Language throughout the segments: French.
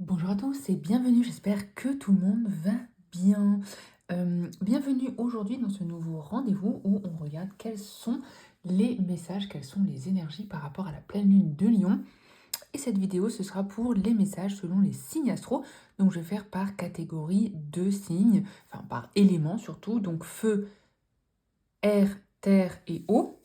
Bonjour à tous et bienvenue, j'espère que tout le monde va bien. Bienvenue aujourd'hui dans ce nouveau rendez-vous où on regarde quels sont les messages, quelles sont les énergies par rapport à la pleine lune de Lion. Et cette vidéo, ce sera pour les messages selon les signes astro. Donc je vais faire par catégorie de signes, enfin par éléments surtout, donc feu, air, terre et eau.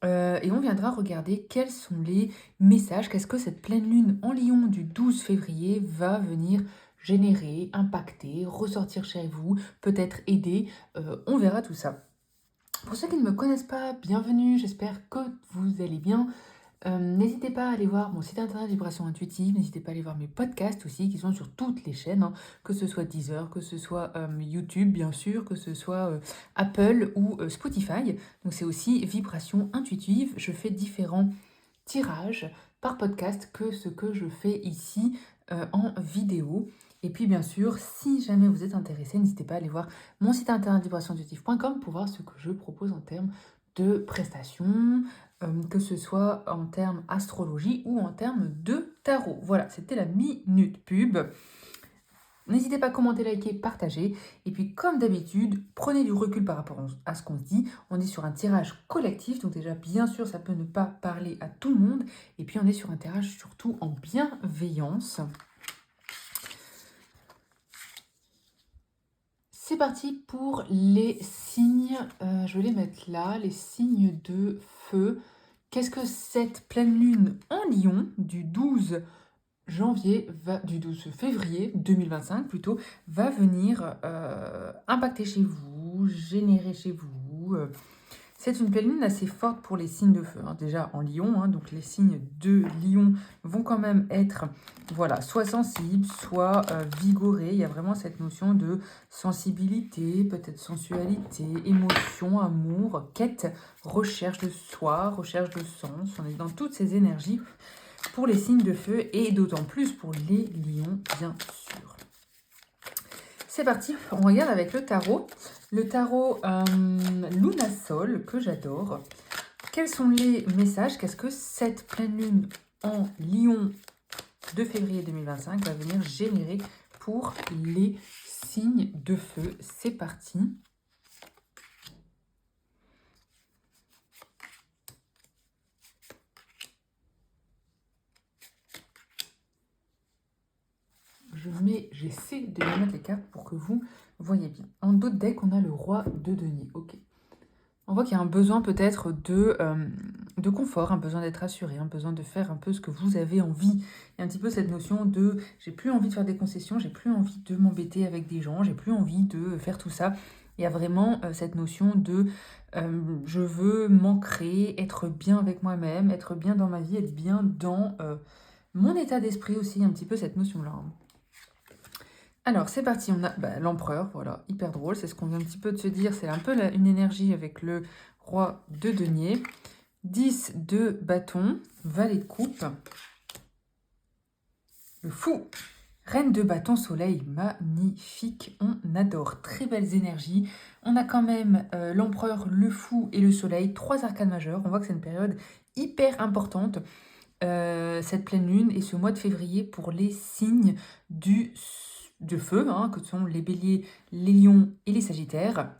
Et on viendra regarder quels sont les messages, qu'est-ce que cette pleine lune en Lion du 12 février va venir générer, impacter, ressortir chez vous, peut-être aider. On verra tout ça. Pour ceux qui ne me connaissent pas, bienvenue, j'espère que vous allez bien. N'hésitez pas à aller voir mon site internet Vibration Intuitive, n'hésitez pas à aller voir mes podcasts aussi qui sont sur toutes les chaînes, hein, que ce soit Deezer, que ce soit YouTube bien sûr, que ce soit Apple ou Spotify. Donc c'est aussi Vibration Intuitive. Je fais différents tirages par podcast que ce que je fais ici en vidéo. Et puis bien sûr, si jamais vous êtes intéressé, n'hésitez pas à aller voir mon site internet vibrationintuitive.com pour voir ce que je propose en termes de prestations, que ce soit en termes astrologie ou en termes de tarot. Voilà, c'était la minute pub. N'hésitez pas à commenter, liker, partager. Et puis, comme d'habitude, prenez du recul par rapport à ce qu'on se dit. On est sur un tirage collectif, donc déjà, bien sûr, ça peut ne pas parler à tout le monde. Et puis, on est sur un tirage surtout en bienveillance. C'est parti pour les signes. Je vais les mettre là, les signes de feu. Qu'est-ce que cette pleine lune en Lion du 12 du 12 février 2025 plutôt, va venir impacter chez vous, générer chez vous. C'est une pleine lune assez forte pour les signes de feu, hein. Déjà en Lion, hein, donc les signes de Lion vont quand même être voilà, soit sensibles, soit vigorés. Il y a vraiment cette notion de sensibilité, peut-être sensualité, émotion, amour, quête, recherche de soi, recherche de sens. On est dans toutes ces énergies pour les signes de feu et d'autant plus pour les lions, bien sûr. C'est parti, on regarde avec le tarot. Le tarot Lunasol, que j'adore. Quels sont les messages? Qu'est-ce que cette pleine lune en Lion de février 2025 va venir générer pour les signes de feu? C'est parti. J'essaie de bien mettre les cartes pour que vous voyez bien. En dos de deck, on a le roi de denier. Ok. On voit qu'il y a un besoin peut-être de confort, un besoin d'être assuré, un besoin de faire un peu ce que vous avez envie. Il y a un petit peu cette notion de j'ai plus envie de faire des concessions, j'ai plus envie de m'embêter avec des gens, j'ai plus envie de faire tout ça. Il y a vraiment cette notion de je veux m'ancrer, être bien avec moi-même, être bien dans ma vie, être bien dans mon état d'esprit aussi, un petit peu cette notion-là, hein. Alors, c'est parti, on a l'empereur, voilà, hyper drôle, c'est ce qu'on vient un petit peu de se dire, c'est un peu une énergie avec le roi de denier, 10 de bâton, valet de coupe, le fou, reine de bâton, soleil, magnifique, on adore, très belles énergies, on a quand même l'empereur, le fou et le soleil, 3 arcanes majeurs, on voit que c'est une période hyper importante, cette pleine lune et ce mois de février pour les signes de feu, hein, que sont les béliers, les lions et les sagittaires.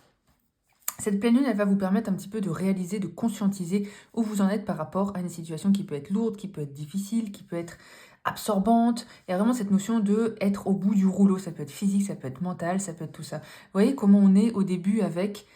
Cette pleine lune, elle va vous permettre un petit peu de réaliser, de conscientiser où vous en êtes par rapport à une situation qui peut être lourde, qui peut être difficile, qui peut être absorbante. Il y a vraiment cette notion de être au bout du rouleau. Ça peut être physique, ça peut être mental, ça peut être tout ça. Vous voyez comment on est au début avec...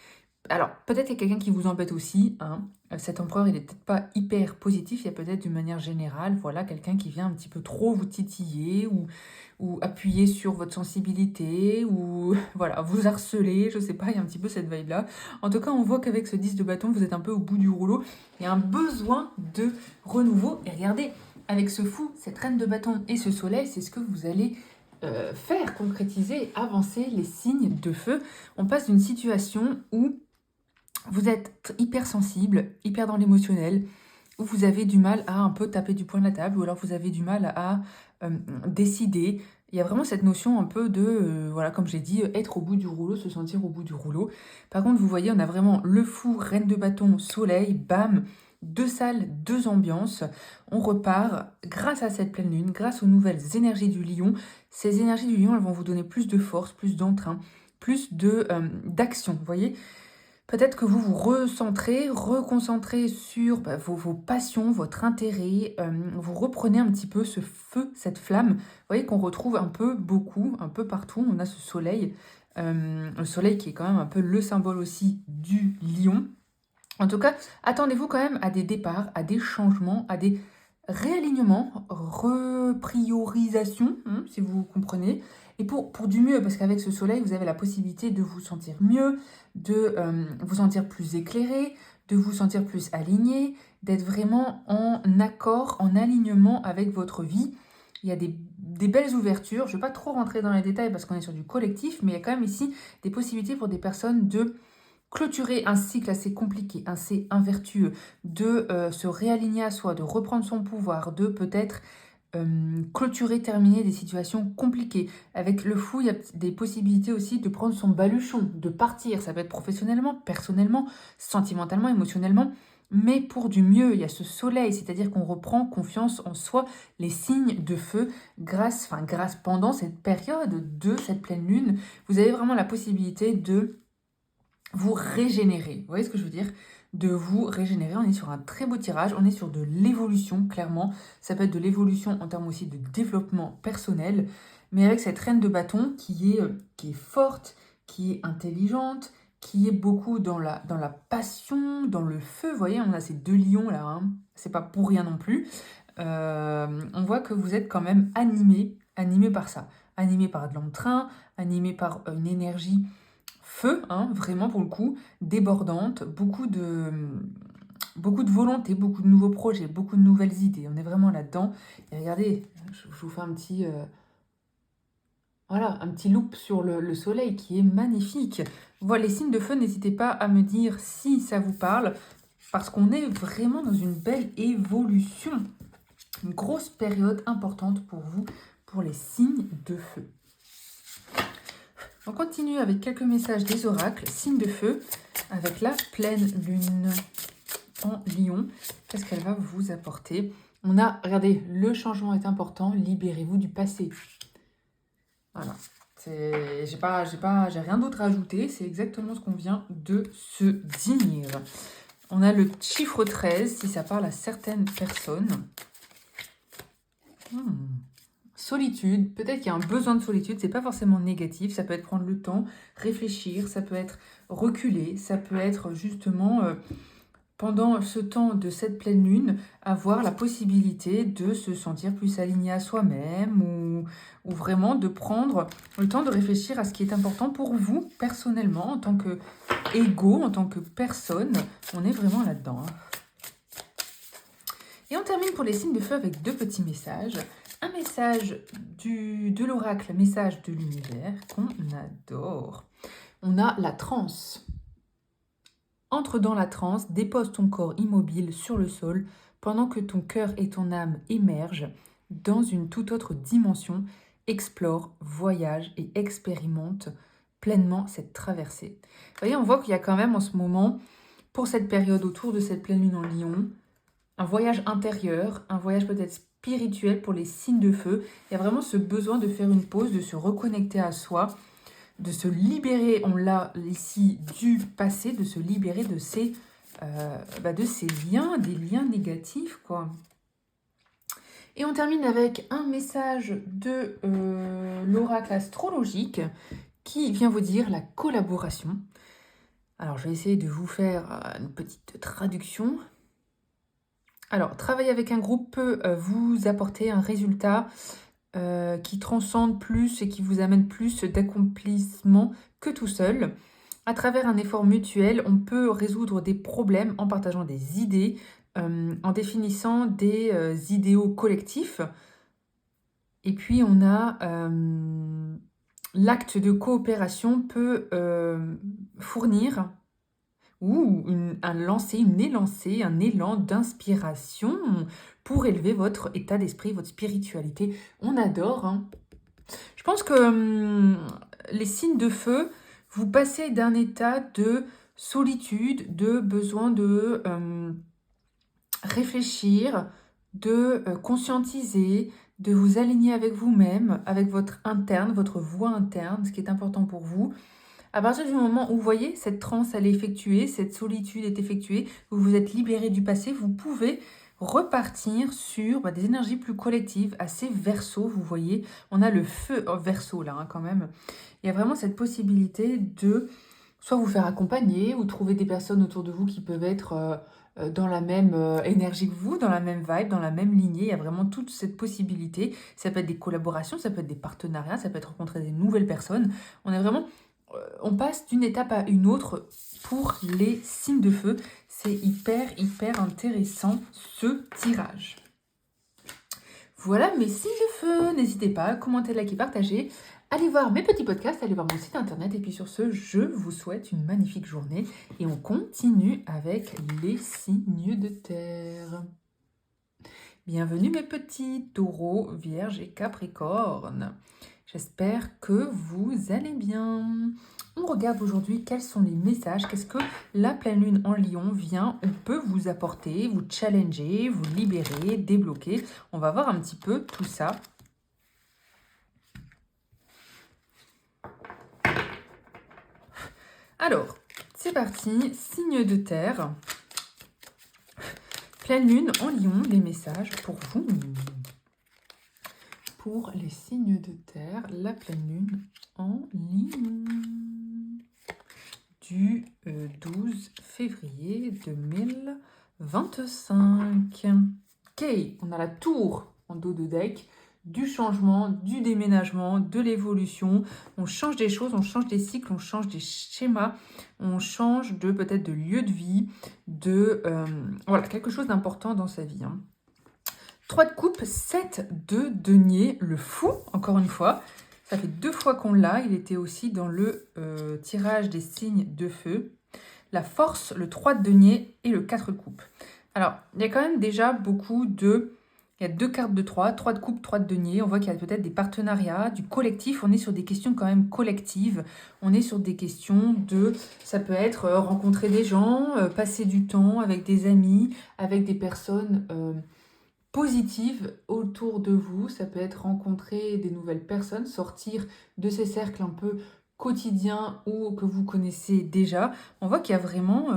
Alors, peut-être qu'il y a quelqu'un qui vous embête aussi, hein. Cet empereur, il est peut-être pas hyper positif, il y a peut-être d'une manière générale, voilà, quelqu'un qui vient un petit peu trop vous titiller ou appuyer sur votre sensibilité ou voilà, vous harceler, je sais pas, il y a un petit peu cette vibe-là. En tout cas, on voit qu'avec ce 10 de bâton, vous êtes un peu au bout du rouleau. Il y a un besoin de renouveau. Et regardez, avec ce fou, cette reine de bâton et ce soleil, c'est ce que vous allez faire concrétiser, avancer les signes de feu. On passe d'une situation où vous êtes hyper sensible, hyper dans l'émotionnel, où vous avez du mal à un peu taper du poing de la table, ou alors vous avez du mal à décider. Il y a vraiment cette notion un peu de, voilà, comme j'ai dit, être au bout du rouleau, se sentir au bout du rouleau. Par contre, vous voyez, on a vraiment le fou, reine de bâton, soleil, bam, deux salles, deux ambiances. On repart grâce à cette pleine lune, grâce aux nouvelles énergies du lion. Ces énergies du lion, elles vont vous donner plus de force, plus d'entrain, plus d'action, vous voyez. Peut-être que vous vous recentrez, reconcentrez sur vos passions, votre intérêt. Vous reprenez un petit peu ce feu, cette flamme. Vous voyez qu'on retrouve un peu, beaucoup, un peu partout. On a ce soleil. Le soleil qui est quand même un peu le symbole aussi du lion. En tout cas, attendez-vous quand même à des départs, à des changements, à des réalignements, repriorisation, si vous comprenez. Et pour du mieux, parce qu'avec ce soleil, vous avez la possibilité de vous sentir mieux, de vous sentir plus éclairé, de vous sentir plus aligné, d'être vraiment en accord, en alignement avec votre vie. Il y a des belles ouvertures. Je ne vais pas trop rentrer dans les détails parce qu'on est sur du collectif, mais il y a quand même ici des possibilités pour des personnes de clôturer un cycle assez compliqué, assez invertueux, de se réaligner à soi, de reprendre son pouvoir, de peut-être clôturer, terminer des situations compliquées. Avec le fou, il y a des possibilités aussi de prendre son baluchon, de partir. Ça peut être professionnellement, personnellement, sentimentalement, émotionnellement. Mais pour du mieux, il y a ce soleil, c'est-à-dire qu'on reprend confiance en soi, les signes de feu, grâce pendant cette période de cette pleine lune, vous avez vraiment la possibilité de vous régénérer. Vous voyez ce que je veux dire? De vous régénérer. On est sur un très beau tirage. On est sur de l'évolution, clairement. Ça peut être de l'évolution en termes aussi de développement personnel. Mais avec cette reine de bâton qui est forte, qui est intelligente, qui est beaucoup dans la passion, dans le feu. Vous voyez, on a ces deux lions là. Hein. C'est pas pour rien non plus. On voit que vous êtes quand même animé par ça. Animé par de l'entrain, animé par une énergie feu, hein, vraiment pour le coup, débordante, beaucoup de volonté, beaucoup de nouveaux projets, beaucoup de nouvelles idées. On est vraiment là-dedans. Et regardez, je vous fais un petit, voilà, un petit loop sur le soleil qui est magnifique. Voilà, les signes de feu, n'hésitez pas à me dire si ça vous parle, parce qu'on est vraiment dans une belle évolution. Une grosse période importante pour vous, pour les signes de feu. On continue avec quelques messages des oracles, signes de feu, avec la pleine lune en lion. Qu'est-ce qu'elle va vous apporter? On a, regardez, le changement est important, libérez-vous du passé. Voilà, j'ai rien d'autre à ajouter, c'est exactement ce qu'on vient de se dire. On a le chiffre 13, si ça parle à certaines personnes. Solitude, peut-être qu'il y a un besoin de solitude, c'est pas forcément négatif, ça peut être prendre le temps, réfléchir, ça peut être reculer, ça peut être justement, pendant ce temps de cette pleine lune, avoir la possibilité de se sentir plus aligné à soi-même ou vraiment de prendre le temps de réfléchir à ce qui est important pour vous personnellement, en tant que égo, en tant que personne, on est vraiment là-dedans. Hein. Et on termine pour les signes de feu avec deux petits messages. Un message de l'oracle, un message de l'univers qu'on adore. On a la transe. Entre dans la transe, dépose ton corps immobile sur le sol pendant que ton cœur et ton âme émergent dans une toute autre dimension. Explore, voyage et expérimente pleinement cette traversée. Vous voyez, on voit qu'il y a quand même en ce moment, pour cette période autour de cette pleine lune en Lion, un voyage intérieur, un voyage peut-être spirituel pour les signes de feu. Il y a vraiment ce besoin de faire une pause, de se reconnecter à soi, de se libérer, on l'a ici, du passé, de se libérer de ces liens, des liens négatifs, quoi. Et on termine avec un message de l'oracle astrologique qui vient vous dire la collaboration. Alors, je vais essayer de vous faire une petite traduction. Alors, travailler avec un groupe peut vous apporter un résultat qui transcende plus et qui vous amène plus d'accomplissement que tout seul. À travers un effort mutuel, on peut résoudre des problèmes en partageant des idées, en définissant des idéaux collectifs. Et puis, on a l'acte de coopération peut fournir un élan d'inspiration pour élever votre état d'esprit, votre spiritualité. On adore. Hein. Je pense que les signes de feu, vous passez d'un état de solitude, de besoin de réfléchir, de conscientiser, de vous aligner avec vous-même, avec votre interne, votre voix interne, ce qui est important pour vous. À partir du moment où vous voyez cette transe, elle est effectuée, cette solitude est effectuée, vous vous êtes libéré du passé, vous pouvez repartir sur des énergies plus collectives, assez verso, vous voyez. On a le feu verso là, quand même. Il y a vraiment cette possibilité de soit vous faire accompagner ou trouver des personnes autour de vous qui peuvent être dans la même énergie que vous, dans la même vibe, dans la même lignée. Il y a vraiment toute cette possibilité. Ça peut être des collaborations, ça peut être des partenariats, ça peut être rencontrer des nouvelles personnes. On est vraiment, on passe d'une étape à une autre pour les signes de feu. C'est hyper intéressant ce tirage. Voilà mes signes de feu. N'hésitez pas à commenter, liker, partager. Allez voir mes petits podcasts, allez voir mon site internet. Et puis sur ce, je vous souhaite une magnifique journée. Et on continue avec les signes de terre. Bienvenue mes petits taureaux, vierges et capricornes. J'espère que vous allez bien. On regarde aujourd'hui quels sont les messages, qu'est-ce que la pleine lune en lion vient ou peut vous apporter, vous challenger, vous libérer, débloquer. On va voir un petit peu tout ça. Alors, c'est parti, signe de terre. Pleine lune en lion, les messages pour vous. Pour les signes de terre, la pleine lune en lion. Du 12 février 2025. Ok, on a la tour en dos de deck, du changement, du déménagement, de l'évolution. On change des choses, on change des cycles, on change des schémas, on change de peut-être de lieu de vie, de voilà, quelque chose d'important dans sa vie. 3 de coupe, 7 de denier, le fou, encore une fois. Ça fait 2 fois qu'on l'a. Il était aussi dans le tirage des signes de feu. La force, le 3 de denier et le 4 de coupe. Alors, il y a quand même déjà beaucoup de... Il y a 2 cartes de 3 de coupe, 3 de denier. On voit qu'il y a peut-être des partenariats, du collectif. On est sur des questions quand même collectives. On est sur des questions de... Ça peut être rencontrer des gens, passer du temps avec des amis, avec des personnes... positive autour de vous. Ça peut être rencontrer des nouvelles personnes, sortir de ces cercles un peu quotidiens ou que vous connaissez déjà. On voit qu'il y a vraiment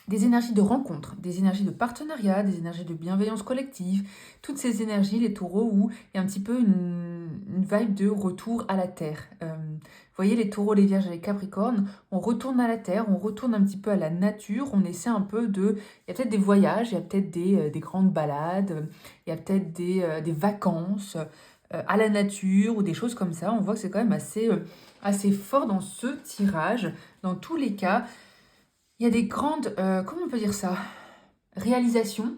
des énergies de rencontre, des énergies de partenariat, des énergies de bienveillance collective. Toutes ces énergies, les taureaux, où il y a un petit peu une vibe de retour à la terre. Vous voyez, les taureaux, les vierges et les capricornes, on retourne à la terre, on retourne un petit peu à la nature, on essaie un peu de... Il y a peut-être des voyages, il y a peut-être des grandes balades, il y a peut-être des vacances à la nature ou des choses comme ça. On voit que c'est quand même assez fort dans ce tirage. Dans tous les cas, il y a des grandes, comment on peut dire ça, réalisations.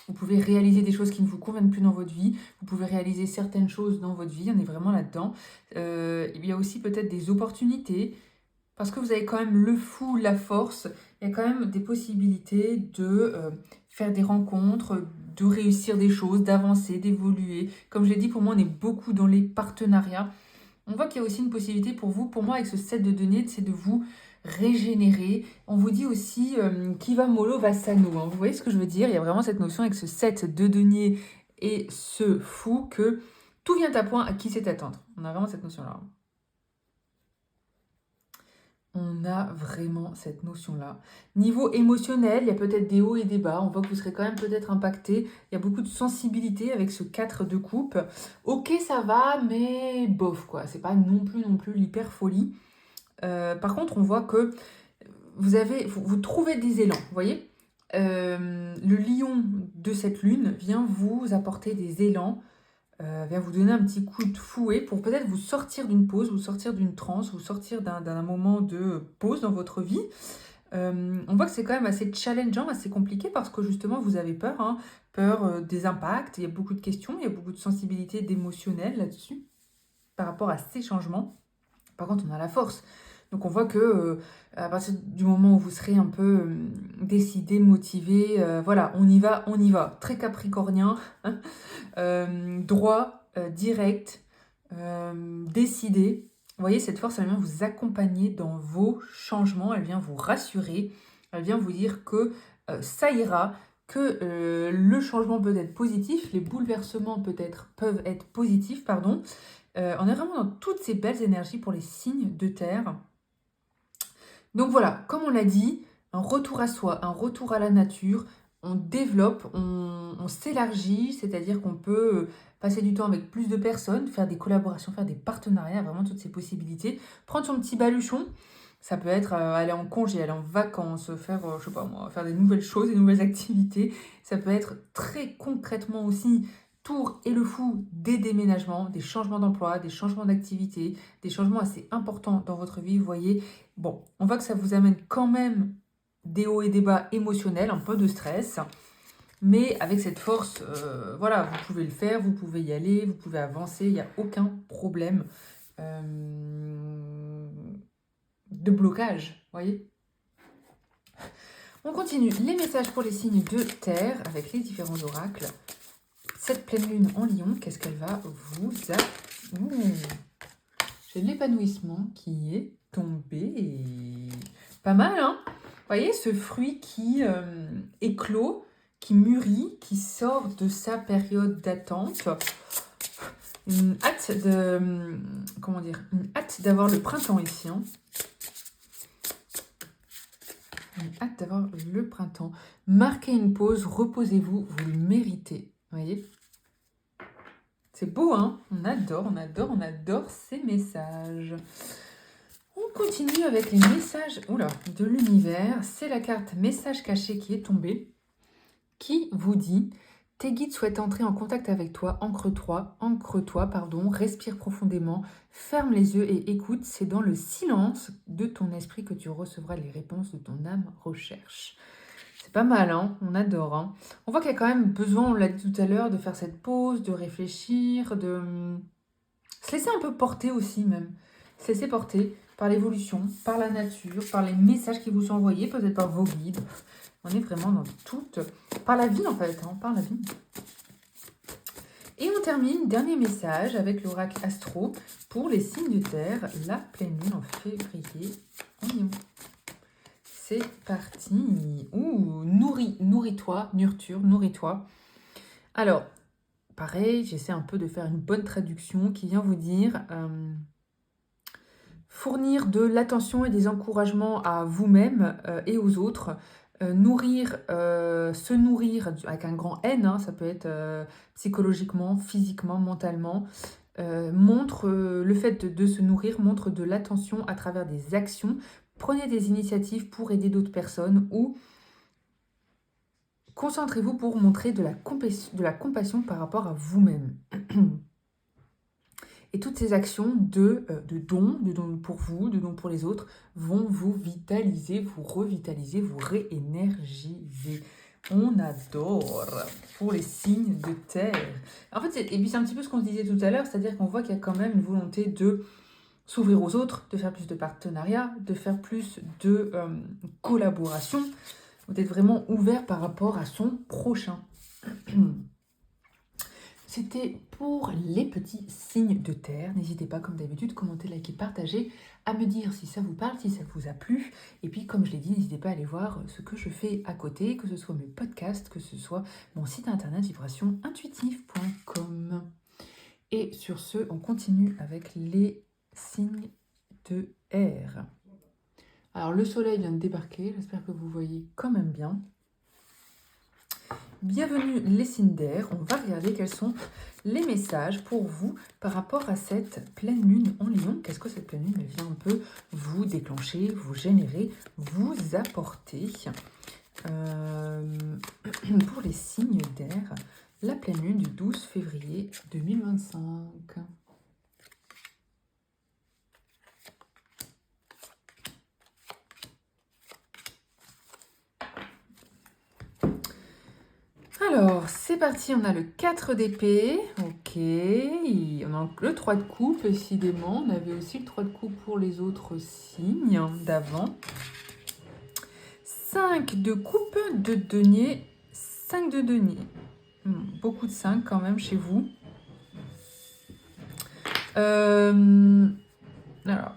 Vous pouvez réaliser des choses qui ne vous conviennent plus dans votre vie. Vous pouvez réaliser certaines choses dans votre vie. On est vraiment là-dedans. Il y a aussi peut-être des opportunités. Parce que vous avez quand même le fou, la force. Il y a quand même des possibilités de faire des rencontres, de réussir des choses, d'avancer, d'évoluer. Comme je l'ai dit, pour moi, on est beaucoup dans les partenariats. On voit qu'il y a aussi une possibilité pour vous, pour moi, avec ce set de deniers, c'est de vous régénérer. On vous dit aussi qui va mollo va sano. Hein. Vous voyez ce que je veux dire? Il y a vraiment cette notion avec ce set de deniers et ce fou que tout vient à point à qui sait attendre. On a vraiment cette notion-là. On a vraiment cette notion-là. Niveau émotionnel, il y a peut-être des hauts et des bas. On voit que vous serez quand même peut-être impacté. Il y a beaucoup de sensibilité avec ce 4 de coupe. Ok, ça va, mais bof, quoi. C'est pas non plus l'hyper folie. Par contre, on voit que vous trouvez des élans, vous voyez. Le lion de cette lune vient vous apporter des élans, vient vous donner un petit coup de fouet pour peut-être vous sortir d'une pause, vous sortir d'une transe, vous sortir d'un moment de pause dans votre vie. On voit que c'est quand même assez challengeant, assez compliqué parce que justement vous avez peur, hein, peur des impacts, il y a beaucoup de questions, il y a beaucoup de sensibilité, d'émotionnel là-dessus par rapport à ces changements. Par contre, on a la force. Donc on voit que à partir du moment où vous serez un peu décidé, motivé, voilà, on y va. Très capricornien, droit, direct, décidé. Vous voyez, cette force, elle vient vous accompagner dans vos changements, elle vient vous rassurer, elle vient vous dire que ça ira, que le changement peut être positif, les bouleversements peuvent être positifs, pardon. On est vraiment dans toutes ces belles énergies pour les signes de terre. Donc voilà, comme on l'a dit, un retour à soi, un retour à la nature, on développe, on s'élargit, c'est-à-dire qu'on peut passer du temps avec plus de personnes, faire des collaborations, faire des partenariats, vraiment toutes ces possibilités. Prendre son petit baluchon, ça peut être aller en congé, aller en vacances, faire, je sais pas moi, faire des nouvelles choses, des nouvelles activités. Ça peut être très concrètement aussi Tour et le fou des déménagements, des changements d'emploi, des changements d'activité, des changements assez importants dans votre vie, vous voyez. Bon, on voit que ça vous amène quand même des hauts et des bas émotionnels, un peu de stress. Mais avec cette force, voilà, vous pouvez le faire, vous pouvez y aller, vous pouvez avancer, il n'y a aucun problème de blocage, vous voyez. On continue les messages pour les signes de terre avec les différents oracles. Cette pleine lune en lion, qu'est-ce qu'elle va vous... J'ai l'épanouissement qui est tombé. Pas mal, hein? Vous voyez, ce fruit qui éclot, qui mûrit, qui sort de sa période d'attente. Une hâte de... Comment dire? Une hâte d'avoir le printemps ici, hein. Une hâte d'avoir le printemps. Marquez une pause, reposez-vous, vous le méritez. Vous voyez? C'est beau, hein? On adore ces messages. On continue avec les messages de l'univers. C'est la carte message caché qui est tombée, qui vous dit: tes guides souhaitent entrer en contact avec toi, ancre-toi, respire profondément, ferme les yeux et écoute. C'est dans le silence de ton esprit que tu recevras les réponses de ton âme recherche. C'est pas mal, hein? On adore, hein? On voit qu'il y a quand même besoin, on l'a dit tout à l'heure, de faire cette pause, de réfléchir, de se laisser un peu porter aussi même. Se laisser porter par l'évolution, par la nature, par les messages qui vous sont envoyés, peut-être par vos guides. On est vraiment dans toute... Par la vie en fait, hein, par la vie. Et on termine, dernier message avec l'oracle astro pour les signes de terre, la pleine lune en février en Lion. C'est parti. Ouh, nourris-toi, nourris-toi. Alors, pareil, j'essaie un peu de faire une bonne traduction qui vient vous dire fournir de l'attention et des encouragements à vous-même et aux autres. Se nourrir avec un grand N, hein, ça peut être psychologiquement, physiquement, mentalement. Le fait de se nourrir montre de l'attention à travers des actions. Prenez des initiatives pour aider d'autres personnes ou concentrez-vous pour montrer de la compassion par rapport à vous-même. Et toutes ces actions de dons pour vous, de dons pour les autres, vont vous vitaliser, vous revitaliser, vous réénergiser. On adore pour les signes de terre. En fait, et puis c'est un petit peu ce qu'on se disait tout à l'heure, c'est-à-dire qu'on voit qu'il y a quand même une volonté de s'ouvrir aux autres, de faire plus de partenariats, de faire plus de collaboration, d'être vraiment ouvert par rapport à son prochain. C'était pour les petits signes de terre. N'hésitez pas, comme d'habitude, commenter, liker, partager, à me dire si ça vous parle, si ça vous a plu. Et puis, comme je l'ai dit, n'hésitez pas à aller voir ce que je fais à côté, que ce soit mes podcasts, que ce soit mon site internet vibrationintuitive.com. Et sur ce, on continue avec les signes de air. Alors, le soleil vient de débarquer. J'espère que vous voyez quand même bien. Bienvenue les signes d'air, on va regarder quels sont les messages pour vous par rapport à cette pleine lune en Lion. Qu'est-ce que cette pleine lune elle vient un peu vous déclencher, vous générer, vous apporter pour les signes d'air, la pleine lune du 12 février 2025. Alors, c'est parti, on a le 4 d'épée, ok, on a le 3 de coupe, décidément, on avait aussi le 3 de coupe pour les autres signes d'avant. 5 de coupe, de denier, 5 de denier, beaucoup de 5 quand même chez vous. Alors,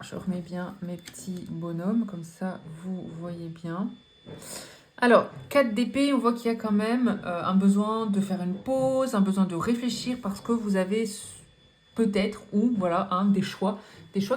je remets bien mes petits bonhommes, comme ça vous voyez bien. Alors, 4 d'épée, on voit qu'il y a quand même un besoin de faire une pause, un besoin de réfléchir parce que vous avez peut-être, ou voilà, des choix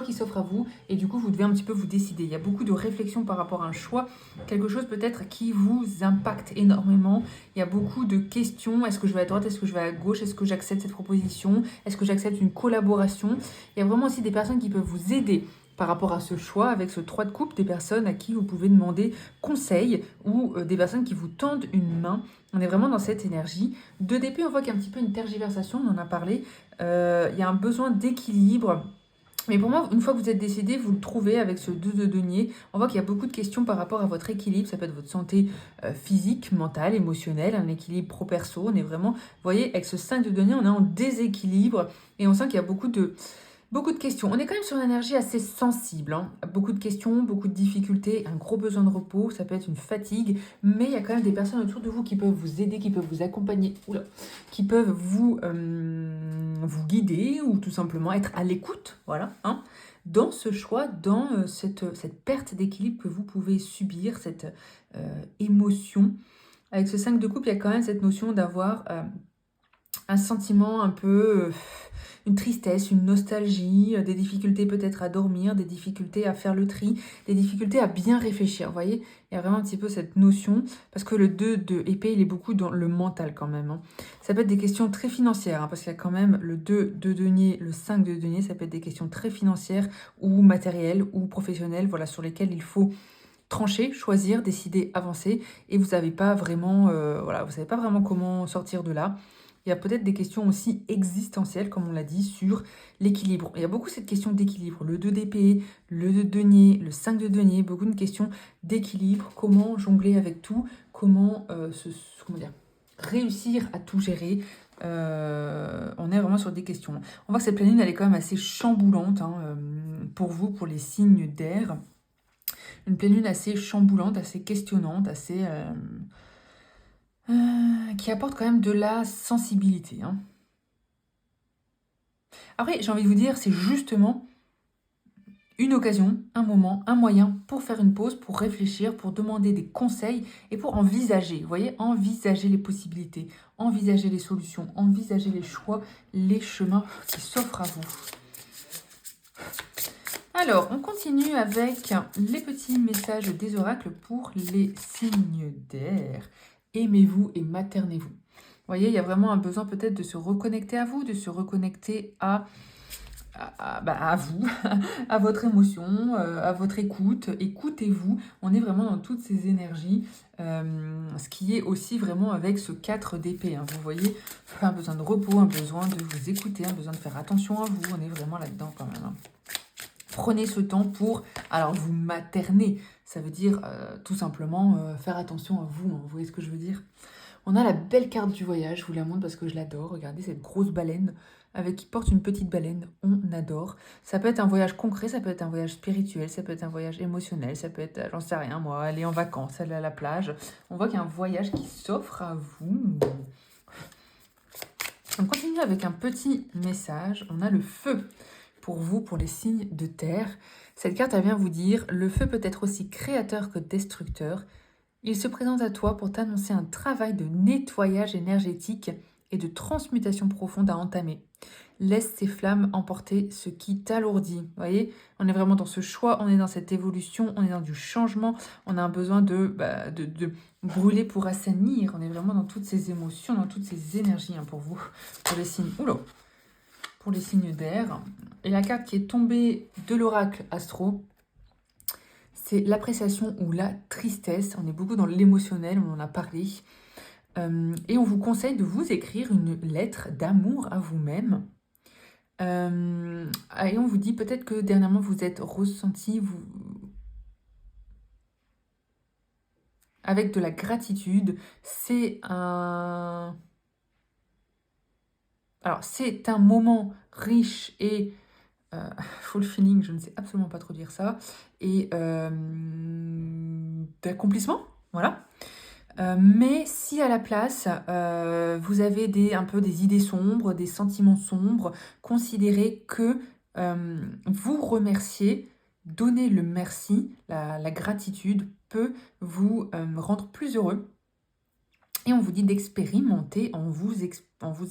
qui s'offrent à vous et du coup, vous devez un petit peu vous décider. Il y a beaucoup de réflexion par rapport à un choix, quelque chose peut-être qui vous impacte énormément. Il y a beaucoup de questions. Est-ce que je vais à droite? Est-ce que je vais à gauche? Est-ce que j'accepte cette proposition? Est-ce que j'accepte une collaboration? Il y a vraiment aussi des personnes qui peuvent vous aider par rapport à ce choix, avec ce 3 de coupe, des personnes à qui vous pouvez demander conseil ou des personnes qui vous tendent une main. On est vraiment dans cette énergie. 2 d'épée, on voit qu'il y a un petit peu une tergiversation, on en a parlé. Il y a un besoin d'équilibre. Mais pour moi, une fois que vous êtes décidé, vous le trouvez avec ce 2 de denier. On voit qu'il y a beaucoup de questions par rapport à votre équilibre. Ça peut être votre santé physique, mentale, émotionnelle, un équilibre pro-perso. On est vraiment, vous voyez, avec ce 5 de denier, on est en déséquilibre. Et on sent qu'il y a beaucoup de questions. On est quand même sur une énergie assez sensible, hein. Beaucoup de questions, beaucoup de difficultés, un gros besoin de repos, ça peut être une fatigue, mais il y a quand même des personnes autour de vous qui peuvent vous aider, qui peuvent vous accompagner, oula, qui peuvent vous guider ou tout simplement être à l'écoute, voilà, hein, dans ce choix, dans cette perte d'équilibre que vous pouvez subir, cette émotion. Avec ce 5 de coupe, il y a quand même cette notion d'avoir un sentiment un peu, une tristesse, une nostalgie, des difficultés peut-être à dormir, des difficultés à faire le tri, des difficultés à bien réfléchir. Vous voyez, il y a vraiment un petit peu cette notion, parce que le 2 de épée, il est beaucoup dans le mental quand même, hein. Ça peut être des questions très financières, hein, parce qu'il y a quand même le 2 de denier, le 5 de denier, ça peut être des questions très financières ou matérielles ou professionnelles, voilà, sur lesquelles il faut trancher, choisir, décider, avancer, et vous savez pas vraiment, voilà, vous savez pas vraiment comment sortir de là. Il y a peut-être des questions aussi existentielles, comme on l'a dit, sur l'équilibre. Il y a beaucoup cette question d'équilibre. Le 2 d'épée, le 2 de denier, le 5 de denier, beaucoup de questions d'équilibre. Comment jongler avec tout? Comment, comment dire, réussir à tout gérer? On est vraiment sur des questions. On voit que cette pleine lune, elle est quand même assez chamboulante, hein, pour vous, pour les signes d'air. Une pleine lune assez chamboulante, assez questionnante, assez... qui apporte quand même de la sensibilité, hein. Après, j'ai envie de vous dire, c'est justement une occasion, un moment, un moyen pour faire une pause, pour réfléchir, pour demander des conseils et pour envisager, vous voyez, envisager les possibilités, envisager les solutions, envisager les choix, les chemins qui s'offrent à vous. Alors, on continue avec les petits messages des oracles pour les signes d'air. Aimez-vous et maternez-vous. Vous voyez, il y a vraiment un besoin peut-être de se reconnecter à vous, de se reconnecter à vous, à votre émotion, à votre écoute. Écoutez-vous. On est vraiment dans toutes ces énergies. Ce qui est aussi vraiment avec ce 4 d'épée, hein. Vous voyez, un besoin de repos, un besoin de vous écouter, un besoin de faire attention à vous. On est vraiment là-dedans quand même, hein. Prenez ce temps pour, alors vous materner, ça veut dire tout simplement faire attention à vous, hein, vous voyez ce que je veux dire? On a la belle carte du voyage, je vous la montre parce que je l'adore. Regardez cette grosse baleine avec qui porte une petite baleine, on adore. Ça peut être un voyage concret, ça peut être un voyage spirituel, ça peut être un voyage émotionnel, ça peut être, j'en sais rien moi, aller en vacances, aller à la plage. On voit qu'il y a un voyage qui s'offre à vous. On continue avec un petit message, on a le feu. Pour vous, pour les signes de terre. Cette carte, elle vient vous dire, le feu peut être aussi créateur que destructeur. Il se présente à toi pour t'annoncer un travail de nettoyage énergétique et de transmutation profonde à entamer. Laisse ces flammes emporter ce qui t'alourdit. Vous voyez, on est vraiment dans ce choix, on est dans cette évolution, on est dans du changement, on a un besoin de brûler pour assainir. On est vraiment dans toutes ces émotions, dans toutes ces énergies, hein, pour vous, pour les signes. Oula, pour les signes d'air. Et la carte qui est tombée de l'oracle astro, c'est l'appréciation ou la tristesse. On est beaucoup dans l'émotionnel, on en a parlé. Et on vous conseille de vous écrire une lettre d'amour à vous-même. Et on vous dit peut-être que dernièrement vous êtes ressenti avec de la gratitude. C'est un moment riche et fulfilling, je ne sais absolument pas trop dire ça, et d'accomplissement, voilà. Mais si à la place, vous avez un peu des idées sombres, des sentiments sombres, considérez que vous remerciez donner le merci, la gratitude peut vous rendre plus heureux. Et on vous dit d'expérimenter en vous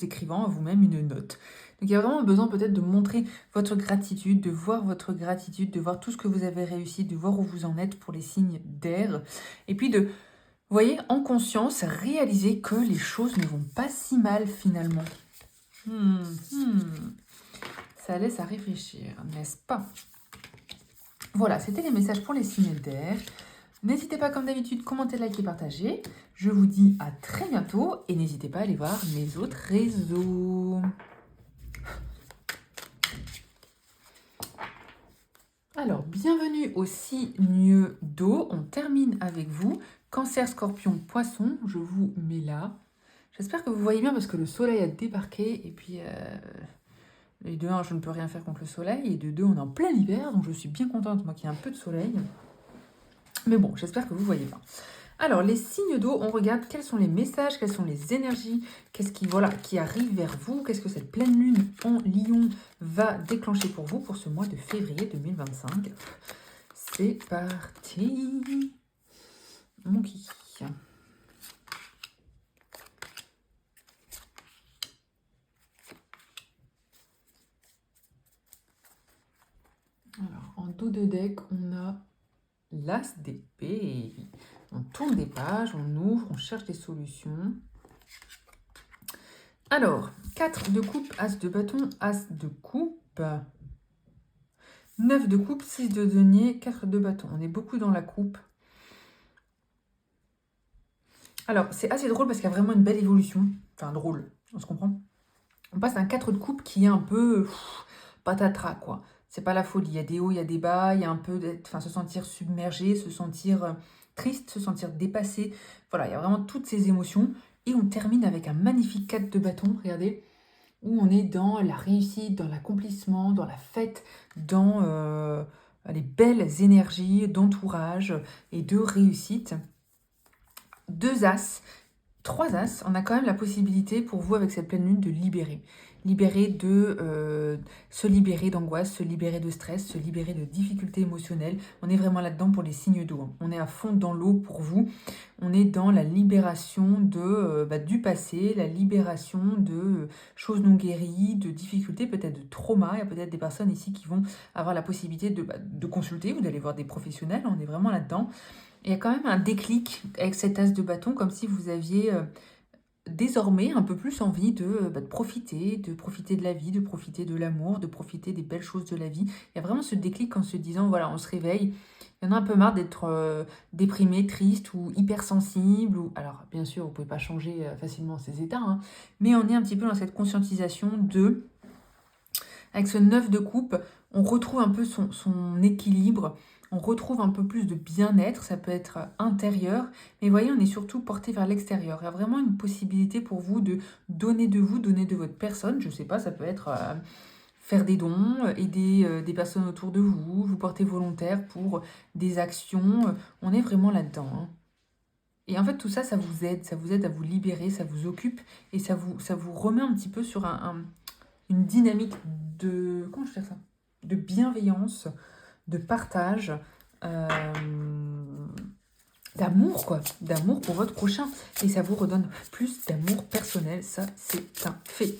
écrivant à vous-même une note. Donc il y a vraiment besoin peut-être de montrer votre gratitude, de voir votre gratitude, de voir tout ce que vous avez réussi, de voir où vous en êtes pour les signes d'air. Et puis de, vous voyez, en conscience, réaliser que les choses ne vont pas si mal finalement. Ça laisse à réfléchir, n'est-ce pas? Voilà, c'était les messages pour les signes d'air. N'hésitez pas, comme d'habitude, commenter, liker, partager. Je vous dis à très bientôt et n'hésitez pas à aller voir mes autres réseaux. Alors, bienvenue au signe d'eau. On termine avec vous. Cancer, Scorpion, Poisson. Je vous mets là. J'espère que vous voyez bien parce que le soleil a débarqué. Et puis, et de 1, je ne peux rien faire contre le soleil. Et de 2, on est en plein hiver. Donc, je suis bien contente, moi, qu'il y ait un peu de soleil. Mais bon, j'espère que vous voyez bien. Alors, les signes d'eau, on regarde quels sont les messages, quelles sont les énergies, qu'est-ce qui arrive vers vous, qu'est-ce que cette pleine lune en Lion va déclencher pour vous pour ce mois de février 2025. C'est parti, mon kiki. Alors, en dos de deck, on a l'As d'épée. On tourne des pages, on ouvre, on cherche des solutions. Alors, 4 de coupe, As de bâton, As de coupe, 9 de coupe, 6 de denier, 4 de bâton. On est beaucoup dans la coupe. Alors, c'est assez drôle parce qu'il y a vraiment une belle évolution. Enfin, drôle, on se comprend. On passe à un 4 de coupe qui est un peu patatras, quoi. C'est pas la folie. Il y a des hauts, il y a des bas, il y a un peu se sentir submergé, se sentir triste, se sentir dépassé. Voilà, il y a vraiment toutes ces émotions. Et on termine avec un magnifique 4 de bâton, regardez, où on est dans la réussite, dans l'accomplissement, dans la fête, dans les belles énergies d'entourage et de réussite. 2 As, 3 As, on a quand même la possibilité pour vous avec cette pleine lune de libérer. Se libérer d'angoisse, se libérer de stress, se libérer de difficultés émotionnelles. On est vraiment là-dedans pour les signes d'eau. Hein. On est à fond dans l'eau pour vous. On est dans la libération du passé, la libération de choses non guéries, de difficultés, peut-être de traumas. Il y a peut-être des personnes ici qui vont avoir la possibilité de consulter ou d'aller voir des professionnels. On est vraiment là-dedans. Il y a quand même un déclic avec cet as de bâton, comme si vous aviez désormais un peu plus envie de profiter de la vie, de profiter de l'amour, de profiter des belles choses de la vie. Il y a vraiment ce déclic en se disant, voilà, on se réveille, il y en a un peu marre d'être déprimé, triste ou hypersensible. Alors, bien sûr, vous ne pouvez pas changer facilement ces états, hein, mais on est un petit peu dans cette conscientisation avec ce 9 de coupe, on retrouve un peu son équilibre, on retrouve un peu plus de bien-être, ça peut être intérieur, mais vous voyez, on est surtout porté vers l'extérieur. Il y a vraiment une possibilité pour vous, donner de votre personne, je ne sais pas, ça peut être faire des dons, aider des personnes autour de vous, vous porter volontaire pour des actions, on est vraiment là-dedans. Hein. Et en fait, tout ça, ça vous aide à vous libérer, ça vous occupe, et ça vous remet un petit peu sur une dynamique comment je fais ça, de bienveillance, de partage, d'amour, quoi, d'amour pour votre prochain. Et ça vous redonne plus d'amour personnel, ça c'est un fait.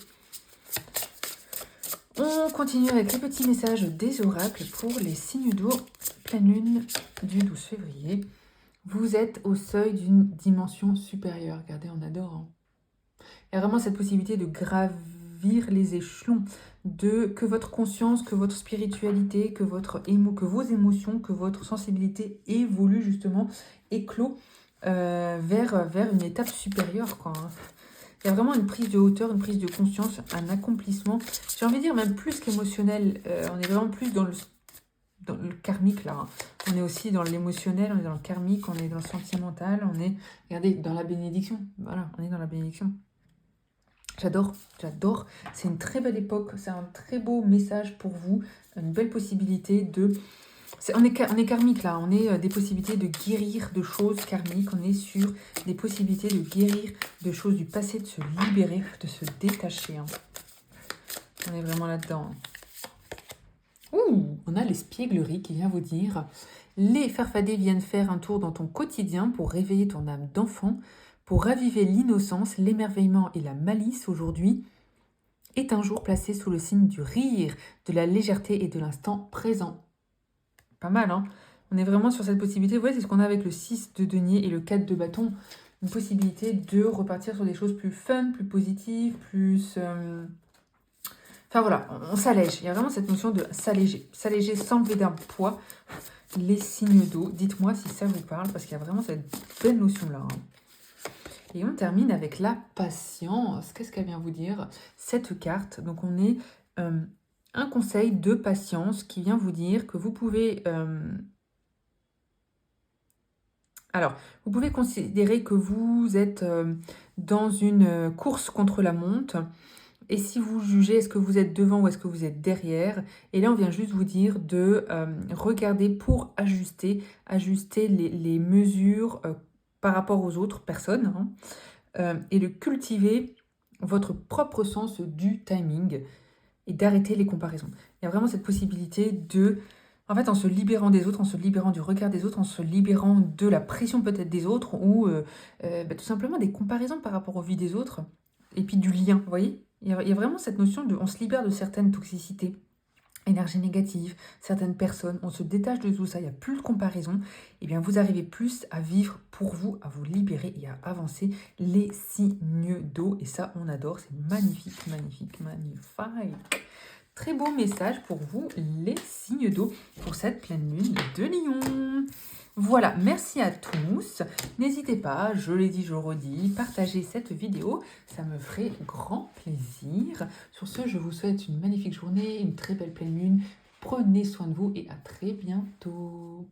On continue avec les petits messages des oracles pour les signes d'eau, pleine lune du 12 février. Vous êtes au seuil d'une dimension supérieure. Regardez, on adore. Hein. Il y a vraiment cette possibilité de gravir les échelons, que votre conscience, que votre spiritualité, que vos émotions, que votre sensibilité évolue justement, éclot vers une étape supérieure, quoi. Hein. Il y a vraiment une prise de hauteur, une prise de conscience, un accomplissement. J'ai envie de dire même plus qu'émotionnel. On est vraiment plus dans le karmique là. Hein. On est aussi dans l'émotionnel, on est dans le karmique, on est dans le sentimental, on est, regardez, dans la bénédiction. Voilà, on est dans la bénédiction. J'adore. C'est une très belle époque, c'est un très beau message pour vous, une belle possibilité de... On est karmique là, on est des possibilités de guérir de choses karmiques, on est sur des possibilités de guérir de choses du passé, de se libérer, de se détacher. Hein. On est vraiment là-dedans. Hein. Ouh, on a l'espièglerie qui vient vous dire: les farfadets viennent faire un tour dans ton quotidien pour réveiller ton âme d'enfant, pour raviver l'innocence, l'émerveillement et la malice. Aujourd'hui est un jour placé sous le signe du rire, de la légèreté et de l'instant présent. Pas mal, hein? On est vraiment sur cette possibilité. Vous voyez, c'est ce qu'on a avec le 6 de denier et le 4 de bâton. Une possibilité de repartir sur des choses plus fun, plus positives, plus... Enfin voilà, on s'allège. Il y a vraiment cette notion de s'alléger. S'alléger, s'enlever d'un poids. Les signes d'eau, dites-moi si ça vous parle, parce qu'il y a vraiment cette belle notion-là, hein. Et on termine avec la patience. Qu'est-ce qu'elle vient vous dire, cette carte? Donc on est un conseil de patience qui vient vous dire que vous pouvez... alors, vous pouvez considérer que vous êtes dans une course contre la montre. Et si vous jugez, est-ce que vous êtes devant ou est-ce que vous êtes derrière? Et là, on vient juste vous dire de regarder pour ajuster les mesures par rapport aux autres personnes, hein, et de cultiver votre propre sens du timing et d'arrêter les comparaisons. Il y a vraiment cette possibilité de, en fait, en se libérant des autres, en se libérant du regard des autres, en se libérant de la pression peut-être des autres ou tout simplement des comparaisons par rapport aux vies des autres et puis du lien, vous voyez? Il y a vraiment cette notion de, on se libère de certaines toxicités, énergie négative, certaines personnes, on se détache de tout ça, il n'y a plus de comparaison, et bien vous arrivez plus à vivre pour vous, à vous libérer et à avancer les signes d'eau, et ça on adore, c'est magnifique, magnifique, magnifique. Très beau message pour vous, les signes d'eau, pour cette pleine lune de Lion. Voilà, merci à tous. N'hésitez pas, je l'ai dit, je le redis, partagez cette vidéo, ça me ferait grand plaisir. Sur ce, je vous souhaite une magnifique journée, une très belle pleine lune. Prenez soin de vous et à très bientôt.